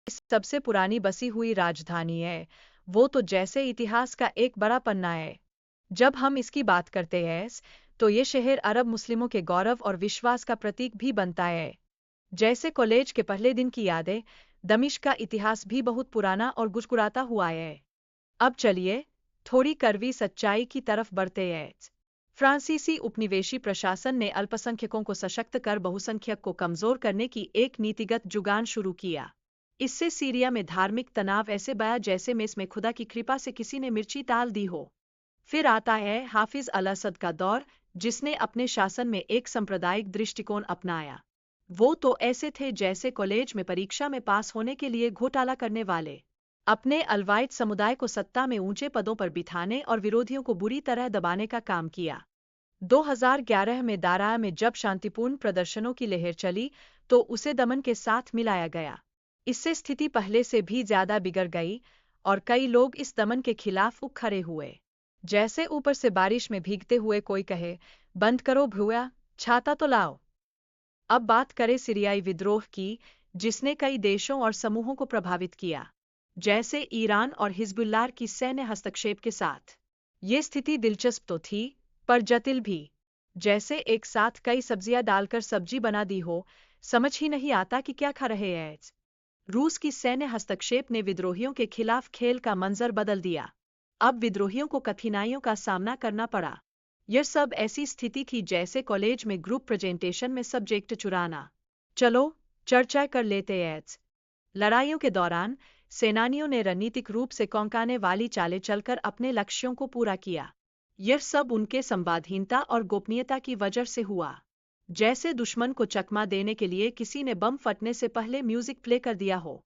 सबसे पुरानी बसी हुई राजधानी है, वो तो जैसे इतिहास का एक बड़ा पन्ना है। जब हम इसकी बात करते हैं, तो ये शहर अरब मुस्लिमों के गौरव और विश्वास का प्रतीक भी बनता है। जैसे कॉलेज के पहले दिन की यादें, दमिश्क का इतिहास भी बहुत पुराना और गुजगुराता हुआ है। अब चलिए, थोड़ी कड़वी सच्चाई की तरफ बढ़ते हैं। फ्रांसीसी उपनिवेशी प्रशासन ने अल्पसंख्यकों को सशक्त कर बहुसंख्यक को कमजोर करने की एक नीतिगत जुगान शुरू किया। इससे सीरिया में धार्मिक तनाव ऐसे बया जैसे मेस में खुदा की कृपा से किसी ने मिर्ची डाल दी हो। फिर आता है हाफिज अल-असद का दौर, जिसने अपने शासन में एक सांप्रदायिक दृष्टिकोण अपनाया। वो तो ऐसे थे जैसे कॉलेज में परीक्षा में पास होने के लिए घोटाला करने वाले। अपने अल्वाइट समुदाय को सत्ता में ऊंचे पदों पर बिठाने और विरोधियों को बुरी तरह दबाने का काम किया। 2011 में दारा में जब शांतिपूर्ण प्रदर्शनों की लहर चली, तो उसे दमन के साथ मिलाया गया। इससे स्थिति पहले से भी ज्यादा बिगड़ गई और कई लोग इस दमन के खिलाफ उठ खड़े हुए। जैसे ऊपर से बारिश में भीगते हुए कोई कहे, बंद करो भुआ, छाता तो लाओ। अब बात करें सीरियाई विद्रोह की, जिसने कई देशों और समूहों को प्रभावित किया, जैसे ईरान और हिजबुल्लाह की सैन्य हस्तक्षेप के साथ। ये स्थिति दिलचस्प तो थी, पर जटिल भी। जैसे एक साथ कई सब्जियां डालकर सब्जी बना दी हो, समझ ही नहीं आता कि क्या खा रहे हैं। रूस की सैन्य हस्तक्षेप ने विद्रोहियों के खिलाफ खेल का मंजर बदल दिया। अब विद्रोहियों को कठिनाइयों का सामना करना पड़ा। यह सब ऐसी स्थिति थी जैसे कॉलेज में ग्रुप प्रेजेंटेशन में सब्जेक्ट चुराना। चलो, चर्चा कर लेते हैं। लड़ाइयों के दौरान सेनानियों ने रणनीतिक रूप से कौंकाने वाली चालें चलकर अपने लक्ष्यों को पूरा किया। यह सब उनके संवादहीनता और गोपनीयता की वजह से हुआ। जैसे दुश्मन को चकमा देने के लिए किसी ने बम फटने से पहले म्यूजिक प्ले कर दिया हो।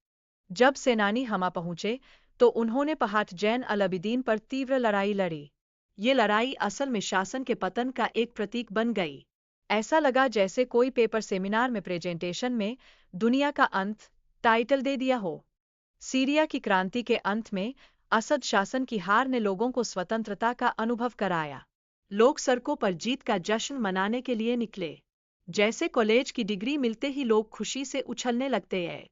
जब सेनानी हमा पहुंचे, तो उन्होंने पहाड़ जैन अल-अबिदीन पर तीव्र लड़ाई लड़ी। ये लड़ाई असल में शासन के पतन का एक प्रतीक बन गई। ऐसा लगा जैसे कोई पेपर सेमिनार में प्रेजेंटेशन में दुनिया का अंत टाइटल दे दिया हो। सीरिया की क्रांति के अंत में असद शासन की हार ने लोगों को स्वतंत्रता का अनुभव कराया। लोग सड़कों पर जीत का जश्न मनाने के लिए निकले। जैसे कॉलेज की डिग्री मिलते ही लोग खुशी से उछलने लगते हैं।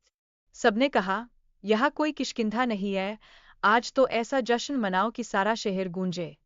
सबने कहा, यह कोई किष्किंधा नहीं है, आज तो ऐसा जश्न मनाओ कि सारा शहर गूंजे।